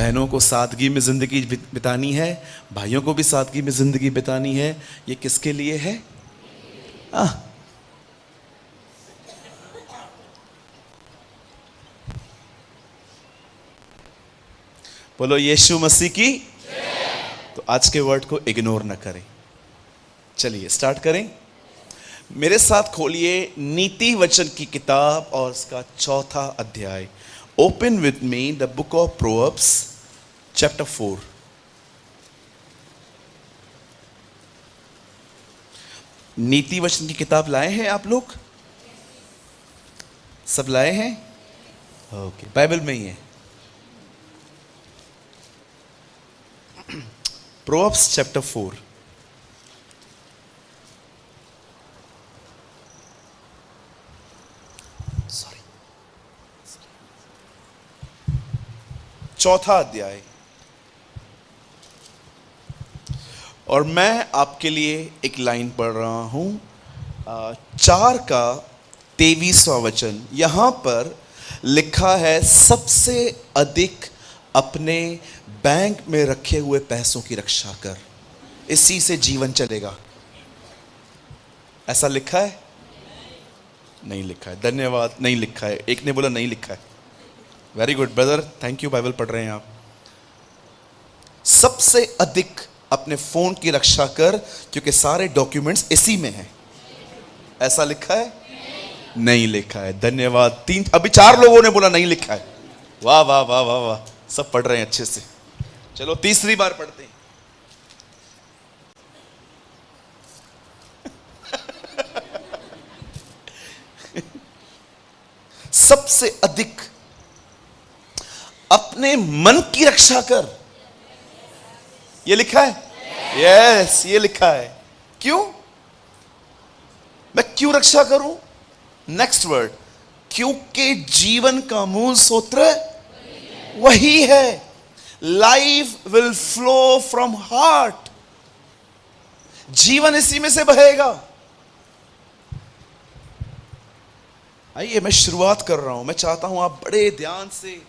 बहनों को सादगी में जिंदगी बितानी है, भाइयों को भी सादगी में जिंदगी बितानी है। ये किसके लिए है? बोलो यीशु मसीह की। तो आज के वर्ड को इग्नोर ना करें। चलिए स्टार्ट करें। मेरे साथ खोलिए नीति वचन की किताब और उसका 4था अध्याय। Open with me the book of proverbs chapter 4। नीति वचन की किताब लाए हैं आप लोग? सब लाए हैं? ओके, बाइबल में ही है। Proverbs chapter 4। चौथा अध्याय। और मैं आपके लिए एक लाइन पढ़ रहा हूं, 4 का 23वां वचन। यहां पर लिखा है, सबसे अधिक अपने बैंक में रखे हुए पैसों की रक्षा कर, इसी से जीवन चलेगा। ऐसा लिखा है? नहीं लिखा है। धन्यवाद, नहीं लिखा है। एक ने बोला नहीं लिखा है। Very good brother, thank you. Bible पढ़ रहे हैं आप। सबसे अधिक अपने फोन की रक्षा कर, क्योंकि सारे डॉक्यूमेंट्स इसी में हैं। ऐसा लिखा है? नहीं लिखा है। धन्यवाद। 3, अभी 4 लोगों ने बोला नहीं लिखा है। वाह वाह वाह वाह वाह, सब पढ़ रहे हैं अच्छे से। चलो तीसरी बार पढ़ते हैं। सबसे अधिक अपने मन की रक्षा कर, ये लिखा है? यस, ये लिखा है। क्यों? मैं क्यों रक्षा करूं? नेक्स्ट वर्ड, क्योंकि जीवन का मूल सूत्र वही है। Life will flow from heart. जीवन इसी में से बहेगा। आइए, मैं शुरुआत कर रहा हूं। मैं चाहता हूं आप बड़े ध्यान से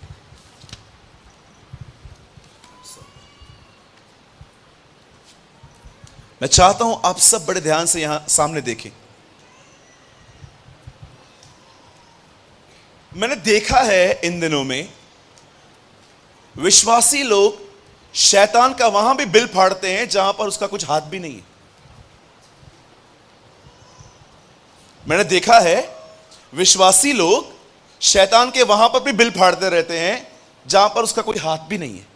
आप सब बड़े ध्यान से यहां सामने देखें। मैंने देखा है इन दिनों में विश्वासी लोग शैतान का वहां भी बिल फाड़ते हैं जहां पर उसका कुछ हाथ भी नहीं है। मैंने देखा है विश्वासी लोग शैतान के वहां पर भी बिल फाड़ते रहते हैं जहां पर उसका कोई हाथ भी नहीं है।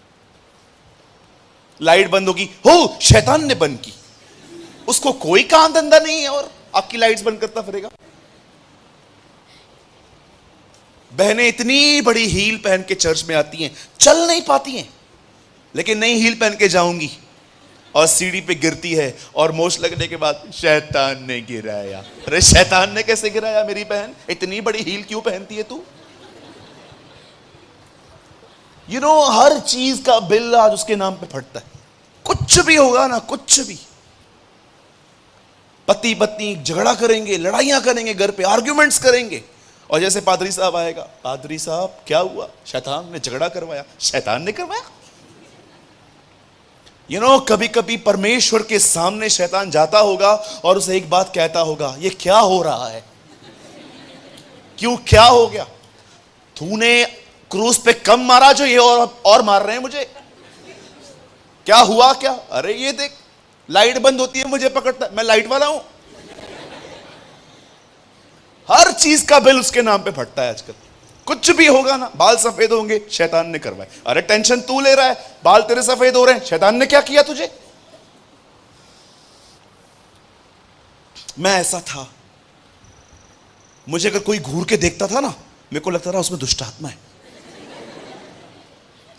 लाइट बंद होगी, हो शैतान ने बंद की, उसको कोई काम धंधा नहीं है और आपकी लाइट्स बंद करता फिरेगा। बहनें इतनी बड़ी हील पहन के चर्च में आती हैं, चल नहीं पाती हैं, लेकिन नई हील पहन के जाऊंगी और सीढ़ी पे गिरती है और मोच लगने के बाद शैतान ने गिराया। अरे शैतान ने कैसे गिराया मेरी बहन? इतनी बड़ी हील क्यों पहनती है तू? यू नो, हर चीज का बिल आज उसके नाम पे फटता है। कुछ भी होगा ना, कुछ भी, पति पत्नी झगड़ा करेंगे, लड़ाइयां करेंगे, घर पे आर्ग्यूमेंट्स करेंगे, और जैसे पादरी साहब आएगा, पादरी साहब क्या हुआ? शैतान ने झगड़ा करवाया। शैतान ने करवाया? यू नो, कभी कभी परमेश्वर के सामने शैतान जाता होगा और उसे एक बात कहता होगा, ये क्या हो रहा है? क्यों, क्या हो गया? तूने क्रूस पे कम मारा जो ये और मार रहे हैं मुझे। क्या हुआ क्या? अरे ये देख, लाइट बंद होती है मुझे पकड़ता है, मैं लाइट वाला हूं। हर चीज का बिल उसके नाम पे फटता है आजकल। कुछ भी होगा ना, बाल सफेद होंगे, शैतान ने करवाए। अरे टेंशन तू ले रहा है, बाल तेरे सफेद हो रहे हैं, शैतान ने क्या किया तुझे? मैं ऐसा था, मुझे अगर कोई घूर के देखता था ना, मेरे को लगता था उसमें दुष्ट आत्मा है।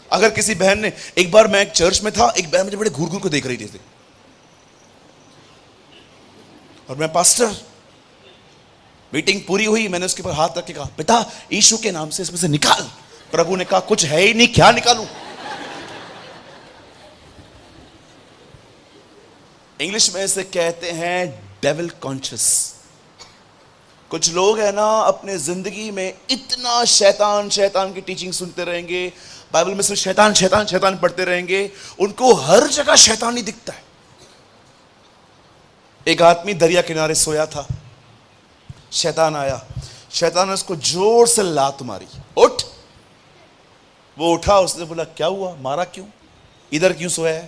अगर किसी बहन ने, एक बार मैं एक चर्च में था, एक बहन मुझे बड़े घूर घूर को देख रही थी और मैं पास्टर, मीटिंग पूरी हुई, मैंने उसके ऊपर हाथ रख के कहा, पिता यीशु के नाम से इसमें से निकाल। प्रभु ने कहा, कुछ है ही नहीं, क्या निकालूं? इंग्लिश में इसे कहते हैं डेविल कॉन्शियस। कुछ लोग है ना, अपने जिंदगी में इतना शैतान शैतान की टीचिंग सुनते रहेंगे, बाइबल में सिर्फ शैतान शैतान शैतान पढ़ते रहेंगे, उनको हर जगह शैतान ही दिखता है। एक आदमी दरिया किनारे सोया था, शैतान आया, शैतान ने उसको जोर से लात मारी, उठ। वो उठा, उसने बोला क्या हुआ, मारा क्यों, इधर क्यों सोया है?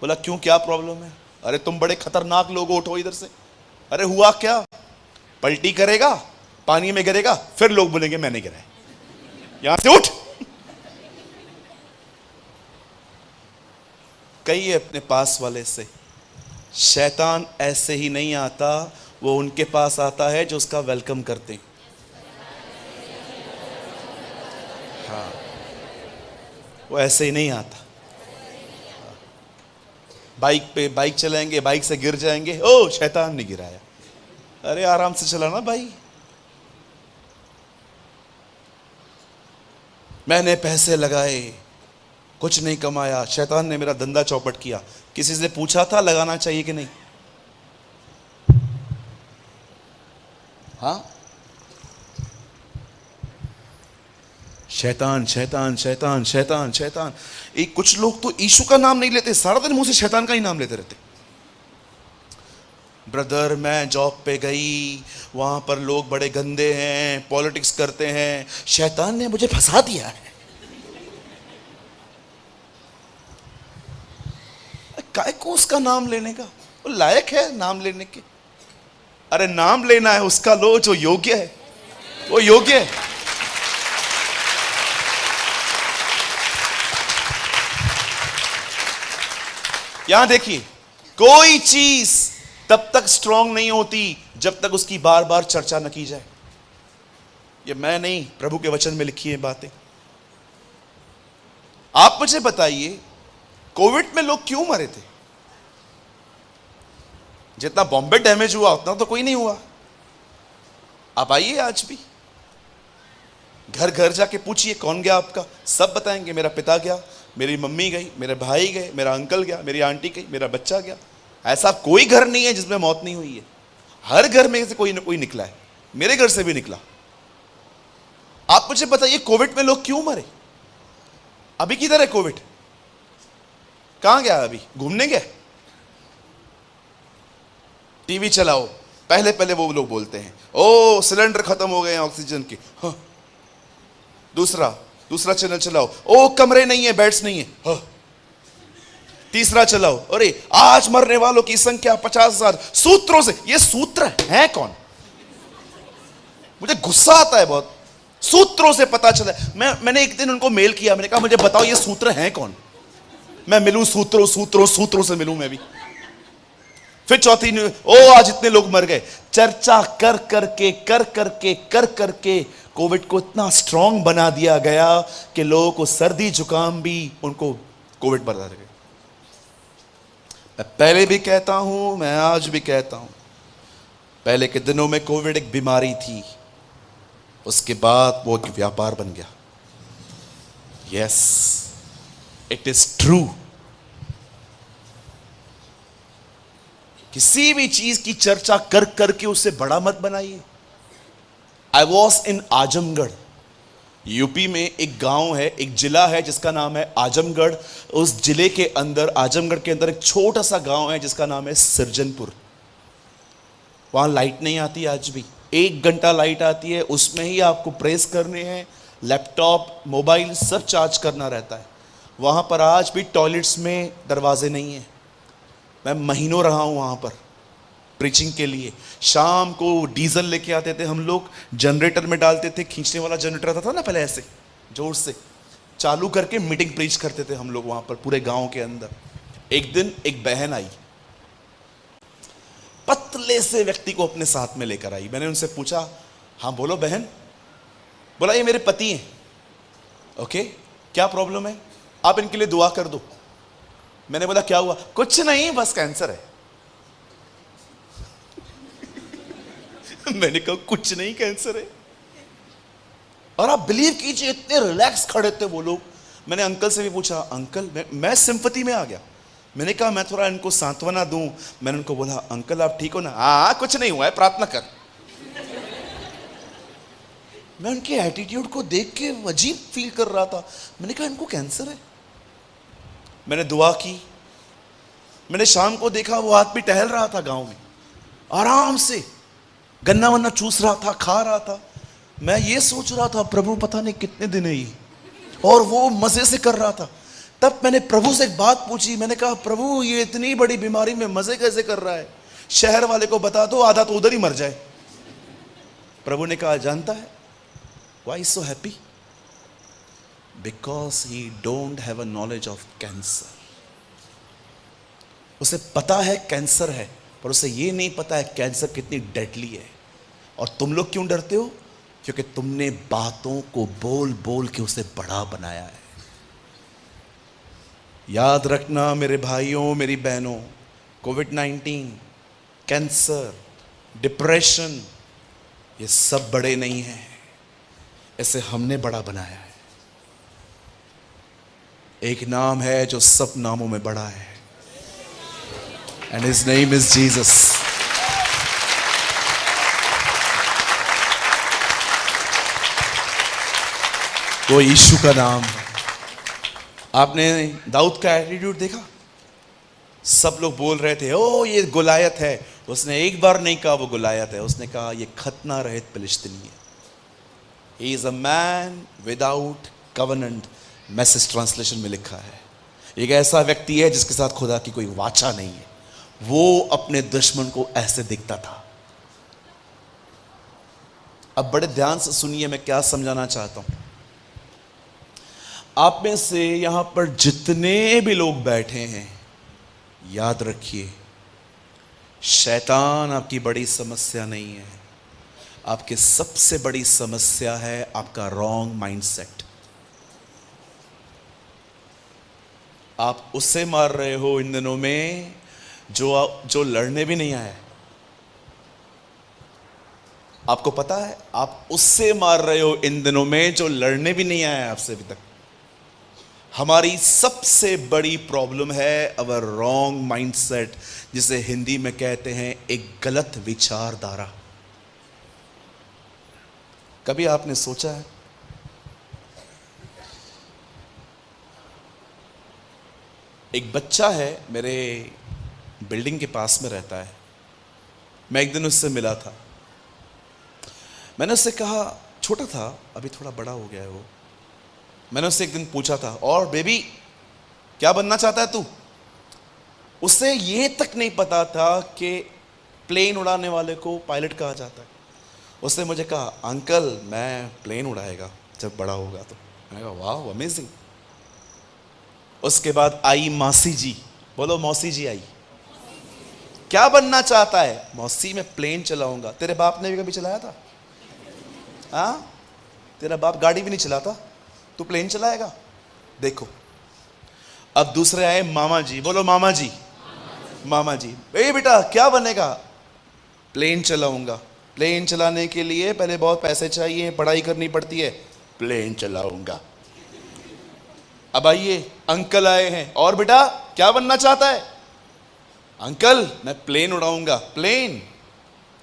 बोला क्यों, क्या प्रॉब्लम है? अरे तुम बड़े खतरनाक लोग हो, उठो इधर से। अरे हुआ क्या? पलटी करेगा, पानी में गिरेगा, फिर लोग बोलेंगे मैंने गिराया, यहां से उठ। कहिए अपने पास वाले से, शैतान ऐसे ही नहीं आता, वो उनके पास आता है जो उसका वेलकम करते हैं। हाँ, वो ऐसे ही नहीं आता। बाइक पे बाइक चलाएंगे, बाइक से गिर जाएंगे, ओ शैतान ने गिराया। अरे आराम से चलाना भाई। मैंने पैसे लगाए, कुछ नहीं कमाया, शैतान ने मेरा धंधा चौपट किया। किसी से पूछा था लगाना चाहिए कि नहीं? हाँ, शैतान शैतान शैतान शैतान शैतान। एक कुछ लोग तो यीशु का नाम नहीं लेते, सारा दिन मुंह से शैतान का ही नाम लेते रहते। ब्रदर मैं जॉब पे गई, वहां पर लोग बड़े गंदे हैं, पॉलिटिक्स करते हैं, शैतान ने मुझे फंसा दिया है। काय को उसका नाम लेने का, वो लायक है नाम लेने के? अरे नाम लेना है उसका लो जो योग्य है, वो योग्य है। यहां देखिए, कोई चीज तब तक स्ट्रांग नहीं होती जब तक उसकी बार बार चर्चा न की जाए। ये मैं नहीं, प्रभु के वचन में लिखी है बातें। आप मुझे बताइए, कोविड में लोग क्यों मरे थे? जितना बॉम्बे डैमेज हुआ उतना तो कोई नहीं हुआ। आप आइए, आज भी घर घर जाके पूछिए कौन गया आपका, सब बताएंगे मेरा पिता गया, मेरी मम्मी गई, मेरे भाई गए, मेरा अंकल गया, मेरी आंटी गई, मेरा बच्चा गया। ऐसा कोई घर नहीं है जिसमें मौत नहीं हुई है। हर घर में से कोई ना कोई निकला है, मेरे घर से भी निकला। आप मुझे बताइए, कोविड में लोग क्यों मरे? अभी किधर है कोविड? कहां गया? अभी घूमने गया? टीवी चलाओ, पहले पहले वो लोग बोलते हैं ओ सिलेंडर खत्म हो गए हैं ऑक्सीजन के। हाँ। दूसरा चैनल चलाओ, ओ कमरे नहीं है, बेड्स नहीं है। हाँ। तीसरा चलाओ, अरे आज मरने वालों की संख्या 50,000 सूत्रों से। ये सूत्र है कौन? मुझे गुस्सा आता है बहुत। सूत्रों से पता चला। मैंने एक दिन उनको मेल किया, मैंने कहा मुझे बताओ ये सूत्र हैं कौन, मैं मिलूं सूत्रों से मिलूं मैं भी। फिर चौथी न्यूज, ओ आज इतने लोग मर गए। चर्चा कर करके कोविड को इतना स्ट्रांग बना दिया गया कि लोगों को सर्दी जुकाम भी उनको कोविड बना गए। मैं पहले भी कहता हूं, मैं आज भी कहता हूं, पहले के दिनों में कोविड एक बीमारी थी, उसके बाद वो एक व्यापार बन गया। Yes, it is true. किसी भी चीज की चर्चा कर करके उसे बड़ा मत बनाइए। I was in Azamgarh, UP में एक गांव है, एक जिला है जिसका नाम है आजमगढ़। उस जिले के अंदर, आजमगढ़ के अंदर एक छोटा सा गांव है जिसका नाम है सिरजनपुर। वहां लाइट नहीं आती आज भी, 1 घंटा लाइट आती है, उसमें ही आपको प्रेस करने हैं, लैपटॉप मोबाइल सब चार्ज करना रहता है। वहां पर आज भी टॉयलेट्स में दरवाजे नहीं है। मैं महीनों रहा हूं वहां पर प्रीचिंग के लिए। शाम को डीजल लेके आते थे हम लोग, जनरेटर में डालते थे, खींचने वाला जनरेटर आता था ना पहले, ऐसे जोर से चालू करके मीटिंग प्रीच करते थे हम लोग वहां पर पूरे गांव के अंदर। एक दिन एक बहन आई, पतले से व्यक्ति को अपने साथ में लेकर आई। मैंने उनसे पूछा, हाँ बोलो बहन। बोला ये मेरे पति हैं। ओके, क्या प्रॉब्लम है? आप इनके लिए दुआ कर दो। मैंने बोला क्या हुआ? कुछ नहीं, बस कैंसर है। मैंने कहा कुछ नहीं, कैंसर है। और आप बिलीव कीजिए, इतने रिलैक्स खड़े थे वो लोग। मैंने अंकल से भी पूछा, अंकल मैं सिंपैथी में आ गया। मैंने कहा मैं थोड़ा इनको सांत्वना दूं। मैंने उनको बोला, अंकल आप ठीक हो ना? हाँ कुछ नहीं हुआ है, प्रार्थना कर। मैं उनके एटीट्यूड को देख के अजीब फील कर रहा था। मैंने कहा इनको कैंसर है। मैंने दुआ की। मैंने शाम को देखा वो आदमी टहल रहा था गांव में, आराम से गन्ना वन्ना चूस रहा था, खा रहा था। मैं ये सोच रहा था प्रभु पता नहीं कितने दिन है ये, और वो मजे से कर रहा था। तब मैंने प्रभु से एक बात पूछी। मैंने कहा प्रभु ये इतनी बड़ी बीमारी में मजे कैसे कर रहा है? शहर वाले को बता दो, आधा तो उधर ही मर जाए। प्रभु ने कहा जानता है why so happy? Because he don't have a knowledge of cancer. उसे पता है कैंसर है, पर उसे ये नहीं पता है कैंसर कितनी डेडली है। और तुम लोग क्यों डरते हो? क्योंकि तुमने बातों को बोल बोल के उसे बड़ा बनाया है। याद रखना मेरे भाइयों, मेरी बहनों, कोविड-19, कैंसर, डिप्रेशन, ये सब बड़े नहीं हैं, इसे हमने बड़ा बनाया है। एक नाम है जो सब नामों में बड़ा है, and his name is Jesus. वो यीशु का नाम है। आपने दाऊद का एटीट्यूड देखा? सब लोग बोल रहे थे ओ ये गुलायत है। उसने एक बार नहीं कहा वो गुलायत है, उसने कहा ये खतना रहित फिलिस्तीनी है। He is a man without covenant, message translation में लिखा है। एक ऐसा व्यक्ति है जिसके साथ खुदा की कोई वाचा नहीं है। वो अपने दुश्मन को ऐसे दिखता था। अब बड़े ध्यान से सुनिए मैं क्या समझाना चाहता हूं। आप में से यहां पर जितने भी लोग बैठे हैं, याद रखिए शैतान आपकी बड़ी समस्या नहीं है। आपकी सबसे बड़ी समस्या है आपका रॉन्ग माइंडसेट। आप उससे मार रहे हो इन दिनों में जो लड़ने भी नहीं आया। आपको पता है आप उससे मार रहे हो इन दिनों में जो लड़ने भी नहीं आया आपसे अभी तक। हमारी सबसे बड़ी प्रॉब्लम है अवर रॉन्ग माइंडसेट, जिसे हिंदी में कहते हैं एक गलत विचारधारा। कभी आपने सोचा है एक बच्चा है मेरे बिल्डिंग के पास में रहता है, मैं एक दिन उससे मिला था। मैंने उससे कहा, छोटा था अभी थोड़ा बड़ा हो गया है वो। मैंने उससे एक दिन पूछा था और बेबी क्या बनना चाहता है तू? उससे ये तक नहीं पता था कि प्लेन उड़ाने वाले को पायलट कहा जाता है। उसने मुझे कहा अंकल मैं प्लेन उड़ाएगा जब बड़ा होगा तो। मैंने कहा वाह अमेजिंग। उसके बाद आई मौसी जी। बोलो मौसी जी आई। क्या बनना चाहता है? मौसी मैं प्लेन चलाऊंगा। तेरे बाप ने भी कभी चलाया था? हाँ, तेरा बाप गाड़ी भी नहीं चलाता, तू प्लेन चलाएगा? देखो अब दूसरे आए मामा जी। बोलो मामा जी। मामा जी ए बेटा क्या बनेगा? प्लेन चलाऊंगा। प्लेन चलाने के लिए पहले बहुत पैसे चाहिए, पढ़ाई करनी पड़ती है। प्लेन चलाऊंगा। अब आइए अंकल आए हैं। और बेटा क्या बनना चाहता है? अंकल मैं प्लेन उड़ाऊंगा। प्लेन?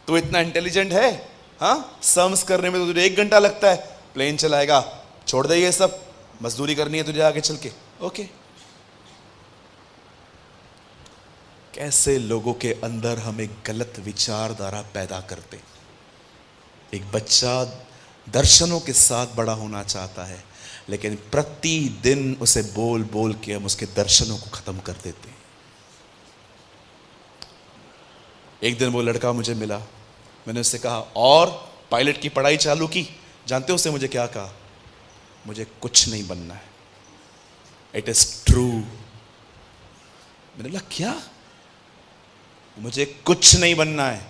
तू इतना इंटेलिजेंट है? हाँ, सम्स करने में तो तुझे 1 घंटा लगता है, प्लेन चलाएगा? छोड़ दे ये सब, मजदूरी करनी है तुझे आगे चल के। ओके। कैसे लोगों के अंदर हम एक गलत विचारधारा पैदा करते। एक बच्चा दर्शनों के साथ बड़ा होना चाहता है, लेकिन प्रतिदिन उसे बोल बोल के हम उसके दर्शनों को खत्म कर देते हैं। एक दिन वो लड़का मुझे मिला। मैंने उससे कहा और पायलट की पढ़ाई चालू की? जानते हो उसने मुझे क्या कहा? मुझे कुछ नहीं बनना है। It is true. मैंने बोला क्या? मुझे कुछ नहीं बनना है।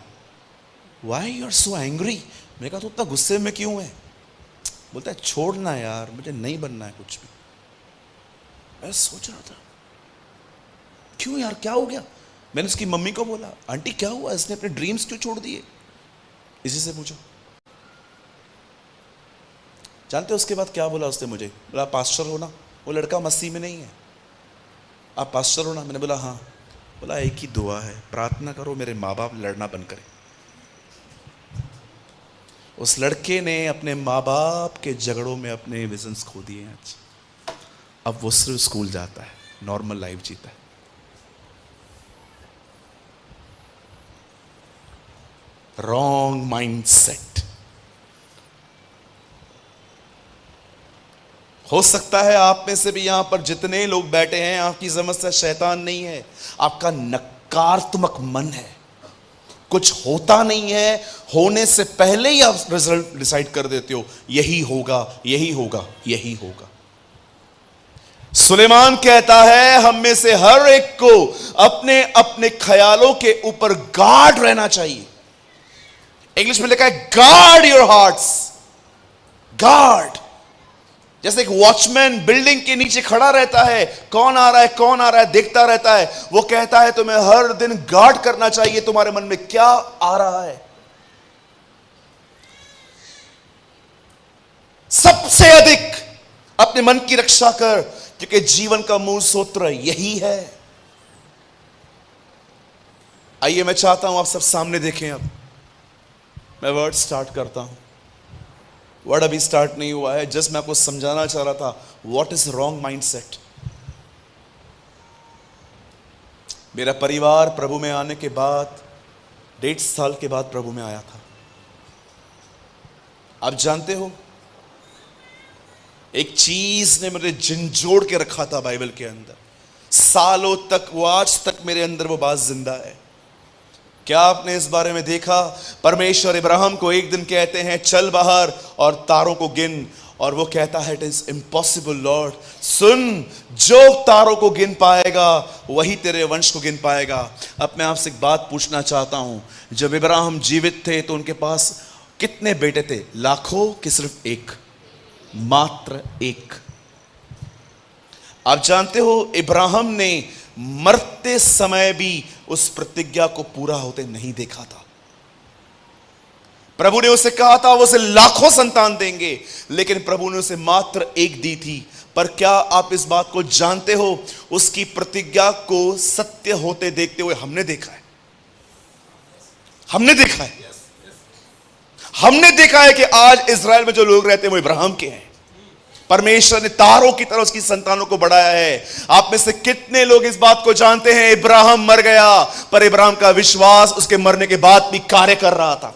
Why you are so angry? मैंने कहा तू इतना गुस्से में क्यों है? बोलता है छोड़ना यार, मुझे नहीं बनना है कुछ भी। मैं सोच रहा था क्यों यार, क्या हो गया? मैंने उसकी मम्मी को बोला आंटी क्या हुआ, इसने अपने ड्रीम्स क्यों छोड़ दिए? इसी से पूछो। जानते हो उसके बाद क्या बोला उसने मुझे? बोला पास्टर होना। वो लड़का मसीह में नहीं है, आप पास्टर होना? मैंने बोला हाँ। बोला एक ही दुआ है, प्रार्थना करो मेरे माँ बाप लड़ना बंद करें। उस लड़के ने अपने माँ बाप के झगड़ों में अपने विजन्स खो दिए हैं आज। अब वो सिर्फ स्कूल जाता है, नॉर्मल लाइफ जीता है। Wrong mindset. हो सकता है आप में से भी यहां पर जितने लोग बैठे हैं, आपकी समस्या शैतान नहीं है, आपका नकारात्मक मन है। कुछ होता नहीं है, होने से पहले ही आप रिजल्ट डिसाइड कर देते हो, यही होगा, यही होगा, यही होगा। सुलेमान कहता है हम में से हर एक को अपने अपने ख्यालों के ऊपर गार्ड रहना चाहिए। इंग्लिश में लिखा है गार्ड योर हार्ट्स। गार्ड, जैसे एक वॉचमैन बिल्डिंग के नीचे खड़ा रहता है, कौन आ रहा है कौन आ रहा है देखता रहता है, वो कहता है तुम्हें हर दिन गार्ड करना चाहिए, तुम्हारे मन में क्या आ रहा है। सबसे अधिक अपने मन की रक्षा कर, क्योंकि जीवन का मूल सूत्र यही है। आइए मैं चाहता हूं आप सब सामने देखें। अब मैं वर्ड स्टार्ट करता हूं। वर्ड अभी स्टार्ट नहीं हुआ है, जस्ट मैं आपको समझाना चाह रहा था व्हाट इज रॉन्ग माइंडसेट। मेरा परिवार प्रभु में आने के बाद 1.5 साल के बाद प्रभु में आया था। आप जानते हो, एक चीज ने मुझे झंझोड़ के रखा था बाइबल के अंदर, सालों तक, वो आज तक मेरे अंदर वो बात जिंदा है। क्या आपने इस बारे में देखा? परमेश्वर इब्राहिम को एक दिन कहते हैं चल बाहर और तारों को गिन, और वो कहता है इट इज इम्पॉसिबल लॉर्ड। सुन, जो तारों को गिन पाएगा वही तेरे वंश को गिन पाएगा। अब मैं आपसे एक बात पूछना चाहता हूं, जब इब्राहिम जीवित थे तो उनके पास कितने बेटे थे? लाखों कि सिर्फ एक? मात्र एक। आप जानते हो इब्राहिम ने मरते समय भी उस प्रतिज्ञा को पूरा होते नहीं देखा था। प्रभु ने उसे कहा था वो उसे लाखों संतान देंगे, लेकिन प्रभु ने उसे मात्र एक दी थी। पर क्या आप इस बात को जानते हो, उसकी प्रतिज्ञा को सत्य होते देखते हुए हमने देखा है। हमने देखा है, हमने देखा है कि आज इजराइल में जो लोग रहते हैं वो इब्राहिम के हैं। परमेश्वर ने तारों की तरह उसकी संतानों को बढ़ाया है। आप में से कितने लोग इस बात को जानते हैं, इब्राहिम मर गया पर इब्राहिम का विश्वास उसके मरने के बाद भी कार्य कर रहा था।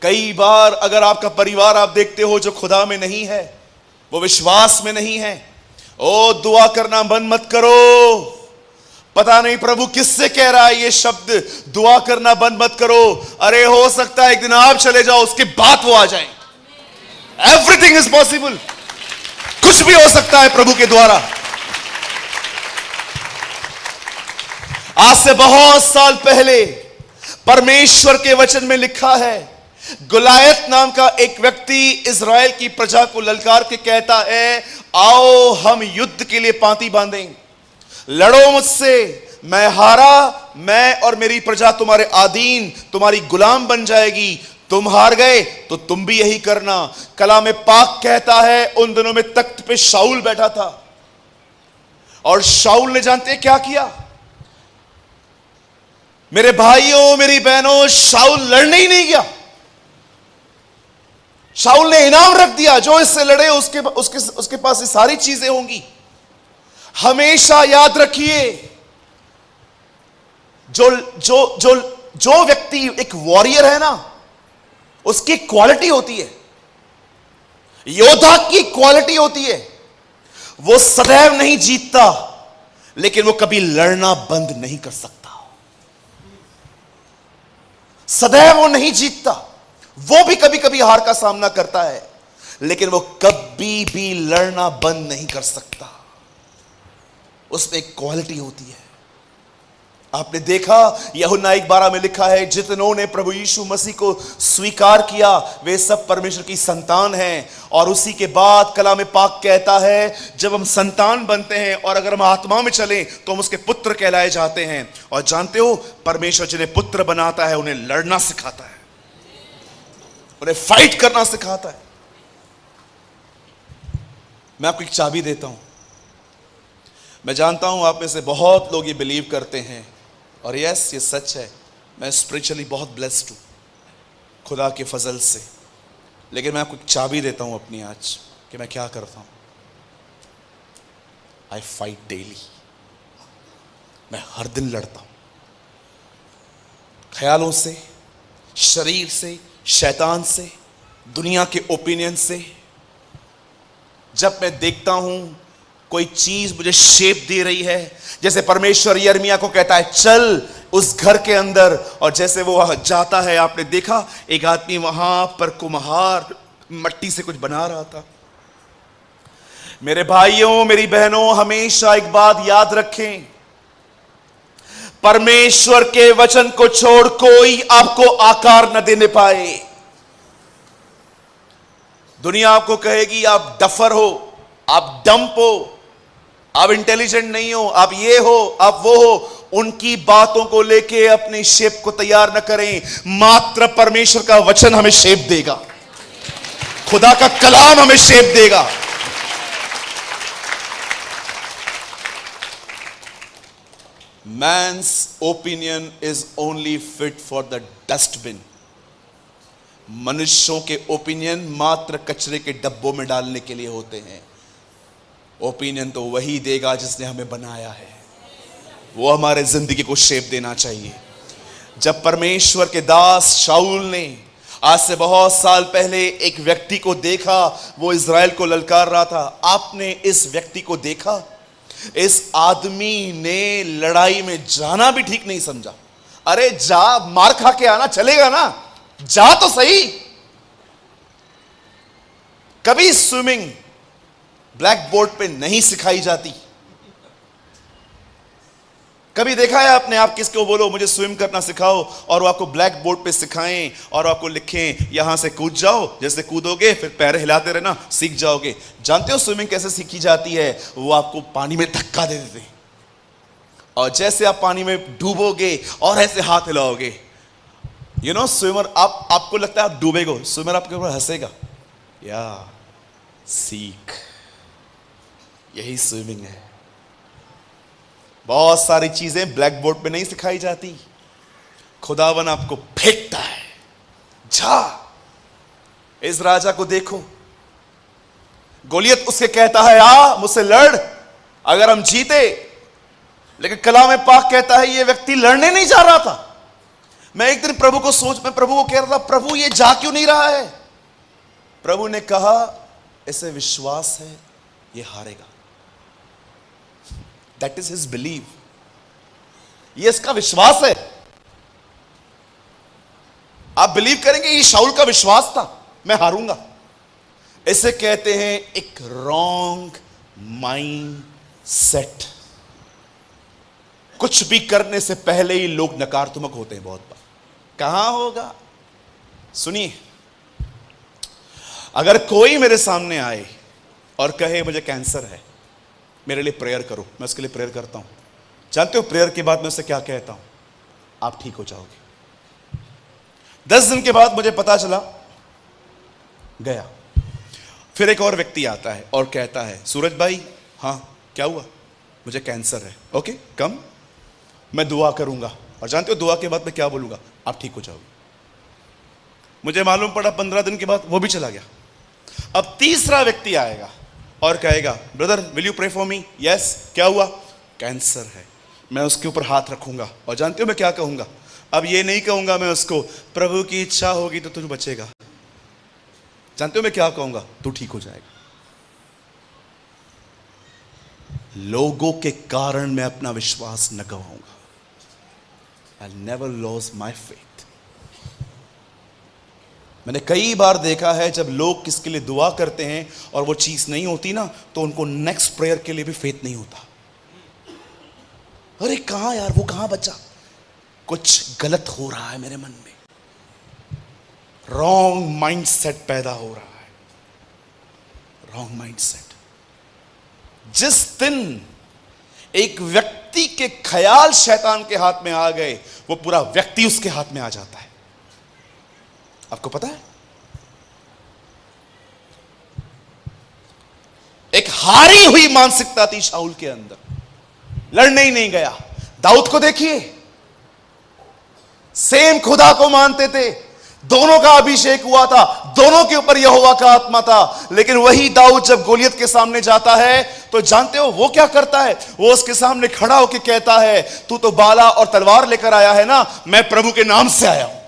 कई बार अगर आपका परिवार आप देखते हो जो खुदा में नहीं है, वो विश्वास में नहीं है, ओ दुआ करना बंद मत करो। पता नहीं प्रभु किससे कह रहा है ये शब्द, दुआ करना बंद मत करो। अरे हो सकता है एक दिन आप चले जाओ, उसके बाद वो आ जाए। एवरीथिंग इज पॉसिबल, कुछ भी हो सकता है प्रभु के द्वारा। आज से बहुत साल पहले परमेश्वर के वचन में लिखा है, गुलायत नाम का एक व्यक्ति इजराइल की प्रजा को ललकार के कहता है, आओ हम युद्ध के लिए पांति बांधें, लड़ो मुझसे, मैं हारा, मैं और मेरी प्रजा तुम्हारे अधीन, तुम्हारी गुलाम बन जाएगी। तुम हार गए तो तुम भी यही करना। कलाम पाक कहता है उन दिनों में तख्त पे शाऊल बैठा था, और शाऊल ने जानते हैं क्या किया? मेरे भाइयों मेरी बहनों, शाऊल लड़ने ही नहीं गया। शाऊल ने इनाम रख दिया, जो इससे लड़े उसके पास ये सारी चीजें होंगी। हमेशा याद रखिए, जो जो जो जो व्यक्ति एक वॉरियर है ना, उसकी क्वालिटी होती है, योद्धा की क्वालिटी होती है, वो सदैव नहीं जीतता, लेकिन वो कभी लड़ना बंद नहीं कर सकता। सदैव वो नहीं जीतता, वो भी कभी कभी हार का सामना करता है, लेकिन वो कभी भी लड़ना बंद नहीं कर सकता। उसमें एक क्वालिटी होती है। आपने देखा यूहन्ना 1:12 में लिखा है, जितनों ने प्रभु यीशु मसीह को स्वीकार किया वे सब परमेश्वर की संतान हैं। और उसी के बाद कलाम पाक कहता है, जब हम संतान बनते हैं और अगर हम आत्मा में चलें तो हम उसके पुत्र कहलाए जाते हैं। और जानते हो, परमेश्वर जिन्हें पुत्र बनाता है उन्हें लड़ना सिखाता है, उन्हें फाइट करना सिखाता है। मैं आपको एक चाबी देता हूं। मैं जानता हूं आप में से बहुत लोग ये बिलीव करते हैं, और यस ये सच है, मैं स्पिरिचुअली बहुत ब्लेस्ड हूं। खुदा के फजल से। लेकिन मैं आपको एक चाबी देता हूं अपनी आज कि मैं क्या करता हूं। आई फाइट डेली। मैं हर दिन लड़ता हूं ख्यालों से, शरीर से, शैतान से, दुनिया के ओपिनियन से। जब मैं देखता हूं कोई चीज मुझे शेप दे रही है, जैसे परमेश्वर यिर्मयाह को कहता है चल उस घर के अंदर, और जैसे वो वहां जाता है, आपने देखा एक आदमी वहां पर कुम्हार मट्टी से कुछ बना रहा था। मेरे भाइयों, मेरी बहनों, हमेशा एक बात याद रखें, परमेश्वर के वचन को छोड़ कोई आपको आकार न देने पाए। दुनिया आपको कहेगी आप डफर हो, आप डंप हो, आप इंटेलिजेंट नहीं हो, आप ये हो, आप वो हो। उनकी बातों को लेके अपनी शेप को तैयार न करें। मात्र परमेश्वर का वचन हमें शेप देगा, खुदा का कलाम हमें शेप देगा। Man's opinion is only fit for the dustbin. मनुष्यों के ओपिनियन मात्र कचरे के डब्बों में डालने के लिए होते हैं। ओपिनियन तो वही देगा जिसने हमें बनाया है, वो हमारे जिंदगी को शेप देना चाहिए। जब परमेश्वर के दास शाऊल ने आज से बहुत साल पहले एक व्यक्ति को देखा, वो इज़राइल को ललकार रहा था। आपने इस व्यक्ति को देखा? इस आदमी ने लड़ाई में जाना भी ठीक नहीं समझा। अरे जा, मार खा के आना चलेगा ना, जा तो सही। कभी स्विमिंग ब्लैक बोर्ड पे नहीं सिखाई जाती। कभी देखा है आपने, आप किसको बोलो मुझे स्विम करना सिखाओ, और वो आपको ब्लैक बोर्ड पे सिखाएं और आपको लिखें यहां से कूद जाओ, जैसे कूदोगे फिर पैर हिलाते रहना, सीख जाओगे। जानते हो स्विमिंग कैसे सीखी जाती है? वो आपको पानी में धक्का दे देते हैं, और जैसे आप पानी में डूबोगे और ऐसे हाथ हिलाओगे, यू नो स्विमर, आपको लगता है आप डूबेगो, स्विमर आपके ऊपर हंसेगा। या सीख, यही स्विमिंग है। बहुत सारी चीजें ब्लैक बोर्ड पे नहीं सिखाई जाती। खुदावन आपको फेंकता है, जा इस राजा को देखो। गोलियत उसके कहता है आ मुझसे लड़, अगर हम जीते। लेकिन कलाम पाक कहता है ये व्यक्ति लड़ने नहीं जा रहा था। मैं एक दिन मैं प्रभु को कह रहा था, प्रभु ये जा क्यों नहीं रहा है? प्रभु ने कहा इसे विश्वास है ये हारेगा। दैट इज हिज बिलीव, ये इसका विश्वास है। आप बिलीव करेंगे ये शाऊल का विश्वास था, मैं हारूंगा। इसे कहते हैं एक रॉन्ग माइंड सेट। कुछ भी करने से पहले ही लोग नकारात्मक होते हैं बहुत बार। कहां होगा? सुनिए, अगर कोई मेरे सामने आए और कहे मुझे कैंसर है, मेरे लिए प्रेयर करो, मैं उसके लिए प्रेयर करता हूं। जानते हो प्रेयर के बाद मैं उससे क्या कहता हूं? आप ठीक हो जाओगे। 10 दिन के बाद मुझे पता चला, गया। फिर एक और व्यक्ति आता है और कहता है सूरज भाई, हाँ क्या हुआ? मुझे कैंसर है। ओके कम, मैं दुआ करूंगा। और जानते हो दुआ के बाद मैं क्या बोलूंगा? आप ठीक हो जाओगे। मुझे मालूम पड़ा 15 दिन के बाद वो भी चला गया। अब तीसरा व्यक्ति आएगा और कहेगा brother will you pray for me? Yes, क्या हुआ? कैंसर है। मैं उसके ऊपर हाथ रखूंगा और जानते हो मैं क्या कहूंगा? अब ये नहीं कहूंगा मैं उसको प्रभु की इच्छा होगी तो तू बचेगा। जानते हो मैं क्या कहूंगा? तू ठीक हो जाएगा। लोगों के कारण मैं अपना विश्वास न गवाऊंगा। I never loss my faith. मैंने कई बार देखा है जब लोग किसके लिए दुआ करते हैं और वो चीज नहीं होती ना, तो उनको नेक्स्ट प्रेयर के लिए भी फेथ नहीं होता। अरे कहां यार, वो कहां बचा? कुछ गलत हो रहा है मेरे मन में, रॉन्ग माइंडसेट पैदा हो रहा है, रॉन्ग माइंडसेट। जिस दिन एक व्यक्ति के ख्याल शैतान के हाथ में आ गए, वो पूरा व्यक्ति उसके हाथ में आ जाता है। आपको पता है, एक हारी हुई मानसिकता थी शाऊल के अंदर, लड़ने ही नहीं गया। दाऊद को देखिए, सेम खुदा को मानते थे। दोनों का अभिषेक हुआ था, दोनों के ऊपर यहोवा का आत्मा था। लेकिन वही दाऊद जब गोलियत के सामने जाता है तो जानते हो वो क्या करता है? वो उसके सामने खड़ा होकर कहता है, तू तो बाला और तलवार लेकर आया है ना, मैं प्रभु के नाम से आया हूं।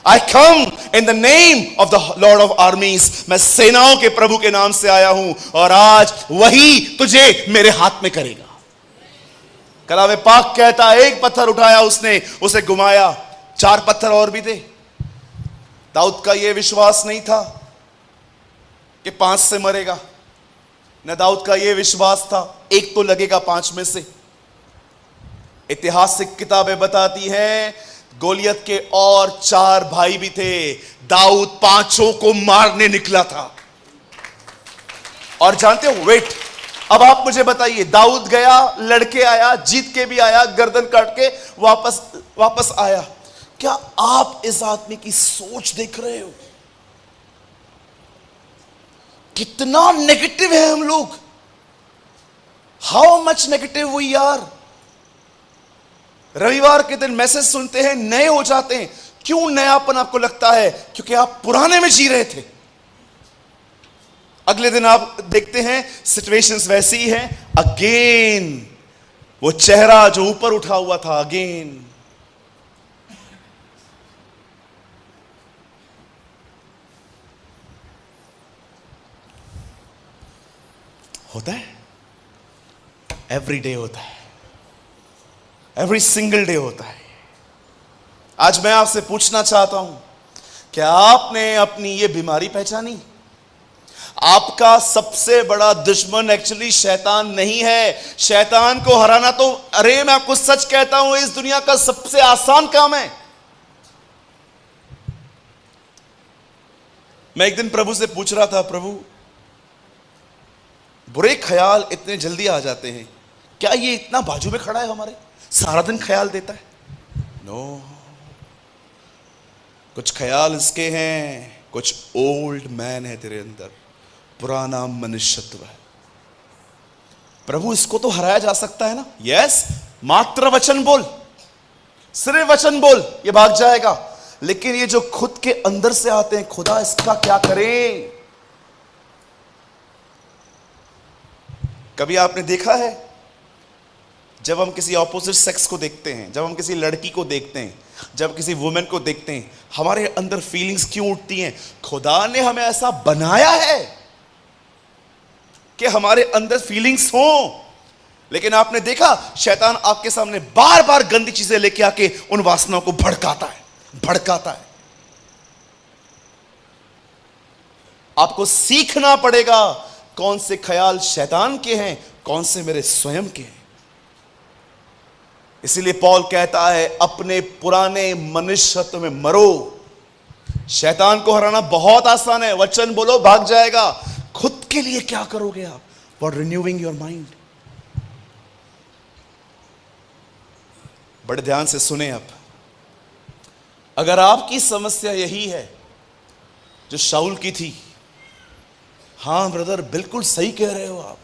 I come in the name of the lord of armies, मैं सेनाओं के प्रभु के नाम से आया हूं और आज वही तुझे मेरे हाथ में करेगा। कलामे पाक कहता है, एक पत्थर उठाया उसने, उसे घुमाया, 4 पत्थर और भी थे। दाऊद का यह विश्वास नहीं था कि 5 से मरेगा, न दाऊद का यह विश्वास था एक तो लगेगा 5 में से। ऐतिहासिक किताबें बताती हैं गोलियत के और 4 भाई भी थे, दाऊद 5 को मारने निकला था। और जानते हो, वेट, अब आप मुझे बताइए, दाऊद गया, लड़के आया, जीत के भी आया, गर्दन काट के वापस आया। क्या आप इस आदमी की सोच देख रहे हो? कितना नेगेटिव है हम लोग। How much negative we are. रविवार के दिन मैसेज सुनते हैं, नए हो जाते हैं। क्यों नयापन आपको लगता है? क्योंकि आप पुराने में जी रहे थे। अगले दिन आप देखते हैं सिचुएशंस वैसी ही हैं, अगेन वो चेहरा जो ऊपर उठा हुआ था, अगेन। होता है, एवरी डे होता है, एवरी सिंगल डे होता है। आज मैं आपसे पूछना चाहता हूं, क्या आपने अपनी ये बीमारी पहचानी? आपका सबसे बड़ा दुश्मन एक्चुअली शैतान नहीं है। शैतान को हराना तो, अरे मैं आपको सच कहता हूं, इस दुनिया का सबसे आसान काम है। मैं एक दिन प्रभु से पूछ रहा था, प्रभु बुरे ख्याल इतने जल्दी आ जाते हैं, क्या ये इतना बाजू में खड़ा है हमारे, सारा दिन ख्याल देता है? नो, कुछ ख्याल इसके हैं, कुछ ओल्ड मैन है तेरे अंदर, पुराना मनुष्यत्व है। प्रभु इसको तो हराया जा सकता है ना? यस, मात्र वचन बोल, सिर्फ वचन बोल, ये भाग जाएगा। लेकिन ये जो खुद के अंदर से आते हैं, खुदा इसका क्या करें? कभी आपने देखा है, जब हम किसी ऑपोजिट सेक्स को देखते हैं, जब हम किसी लड़की को देखते हैं, जब किसी वुमेन को देखते हैं, हमारे अंदर फीलिंग्स क्यों उठती हैं? खुदा ने हमें ऐसा बनाया है कि हमारे अंदर फीलिंग्स हो। लेकिन आपने देखा, शैतान आपके सामने बार बार गंदी चीजें लेके आके उन वासनाओं को भड़काता है। आपको सीखना पड़ेगा कौन से ख्याल शैतान के हैं, कौन से मेरे स्वयं के हैं। इसीलिए पौल कहता है, अपने पुराने मनुष्यत्व में मरो। शैतान को हराना बहुत आसान है, वचन बोलो, भाग जाएगा। खुद के लिए क्या करोगे आप? For renewing your mind. बड़े ध्यान से सुने आप। अगर आपकी समस्या यही है जो शाऊल की थी, हां ब्रदर, बिल्कुल सही कह रहे हो आप।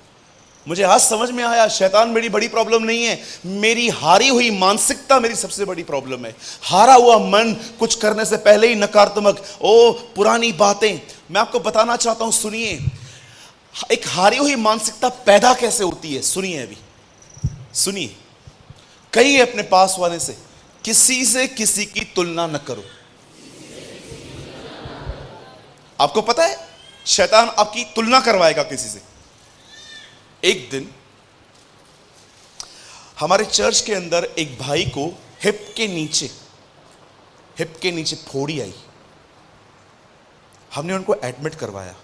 मुझे आज समझ में आया, शैतान मेरी बड़ी प्रॉब्लम नहीं है, मेरी हारी हुई मानसिकता मेरी सबसे बड़ी प्रॉब्लम है। हारा हुआ मन, कुछ करने से पहले ही नकारात्मक, पुरानी बातें। मैं आपको बताना चाहता हूं, सुनिए, एक हारी हुई मानसिकता पैदा कैसे होती है। सुनिए, अभी सुनिए। कहिए अपने पास वाले से, किसी से किसी की तुलना न करो। आपको पता है, शैतान आपकी तुलना करवाएगा किसी से। एक दिन हमारे चर्च के अंदर एक भाई को हिप के नीचे फोड़ी आई। हमने उनको एडमिट करवाया।